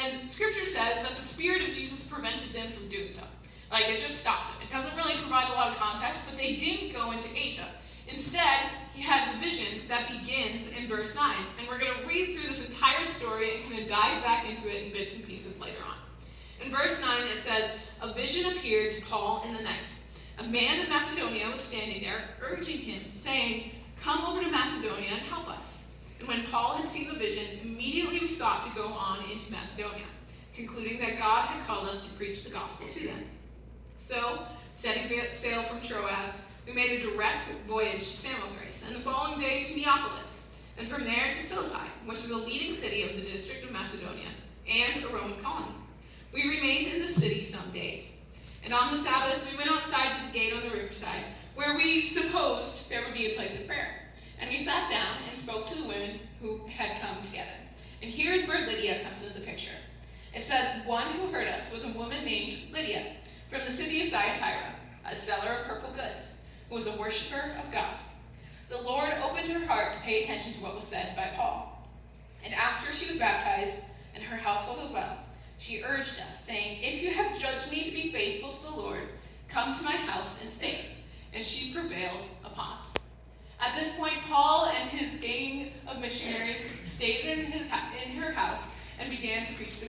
when Scripture says that the Spirit of Jesus prevented them from doing so. Like, it just stopped it. It doesn't really provide a lot of context, but they didn't go into Asia. Instead, he has a vision that begins in verse 9, and we're going to read through this entire story and kind of dive back into it in bits and pieces later on. In verse 9, it says, "A vision appeared to Paul in the night. A man of Macedonia was standing there, urging him, saying, 'Come over to Macedonia and help us.' And when Paul had seen the vision, immediately we sought to go on into Macedonia, concluding that God had called us to preach the gospel to them. So, setting sail from Troas, we made a direct voyage to Samothrace, and the following day to Neapolis, and from there to Philippi, which is a leading city of the district of Macedonia, and a Roman colony. We remained in the city some days. And on the Sabbath we went outside to the gate on the riverside, where we supposed there would be a place of prayer. And we sat down and spoke to the women who had come together. And here's where Lydia comes into the picture. It says, one who heard us was a woman named Lydia, from the city of Thyatira, a seller of purple goods, who was a worshiper of God. The Lord opened her heart to pay attention to what was said by Paul. And after she was baptized, and her household as well, she urged us, saying, 'If you have judged me to be faithful to the Lord, come to my house and stay.' And she prevailed upon us." At this point, Paul and his gang of missionaries stayed in her house and began to preach the